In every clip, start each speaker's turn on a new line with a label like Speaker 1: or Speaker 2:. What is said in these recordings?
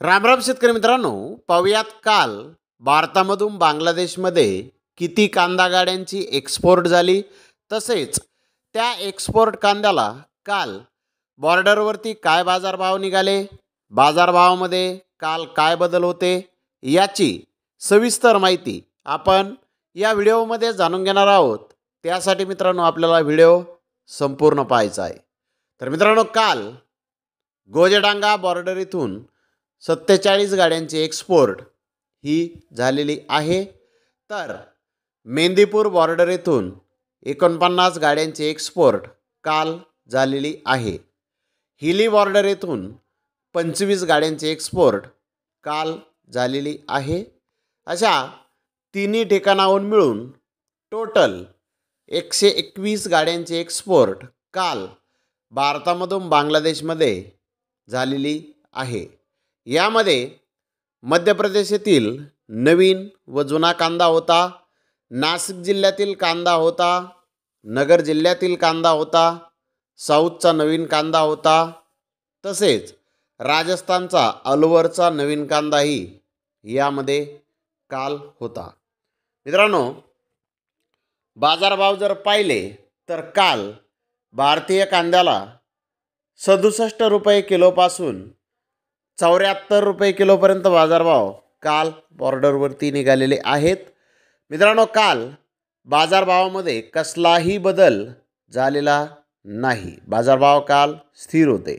Speaker 1: रामराम शेतकरी मित्रांनो, पाहुयात काल भारतामधून बांगलादेशमध्ये किती कांदा गाड्यांची एक्सपोर्ट झाली, तसेच त्या एक्सपोर्ट कांद्याला काल बॉर्डरवरती काय बाजारभाव निघाले, बाजारभावामध्ये काल काय बदल होते, याची सविस्तर माहिती आपण या व्हिडिओमध्ये जाणून घेणार आहोत। त्यासाठी मित्रांनो आपल्याला व्हिडिओ संपूर्ण पाहायचा आहे। तर मित्रांनो, काल गोजडांगा बॉर्डर इथून 47 गाड्यांची एक्सपोर्ट ही झालेली आहे। तर मेंदीपूर बॉर्डर येथून 49 गाड्यांची एक्सपोर्ट काल झालेली आहे। हिली बॉर्डर येथून 25 गाड्यांची एक्सपोर्ट काल झालेली आहे। अशा तिन्ही ठिकाणाहून मिळून टोटल 121 गाड्यांची एक्सपोर्ट काल भारतामधून बांगलादेशमध्ये झालेली आहे। यामध्ये मध्य प्रदेश येथील नवीन व जुना कांदा होता, नाशिक जिल्ह्यातील कांदा होता, नगर जिल्ह्यातील कांदा होता, साऊथचा नवीन कांदा होता, तसेच राजस्थानचा अलवरचा नवीन कांदाही यामध्ये काल होता। मित्रांनो, बाजारभाव जर पाहिले तर काल भारतीय कांद्याला 67 रुपये किलोपासून 74 रुपये किलोपर्यंत बाजारभाव काल बॉर्डरवरती निघालेले आहेत। मित्रांनो, काल बाजारभावामध्ये कसलाही बदल झालेला नाही, बाजारभाव काल स्थिर होते।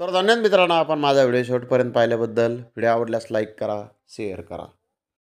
Speaker 1: तर धन्यवाद मित्रांनो, आपण माझा व्हिडिओ शेवटपर्यंत पाहिल्याबद्दल। व्हिडिओ आवडल्यास लाईक करा, शेअर करा।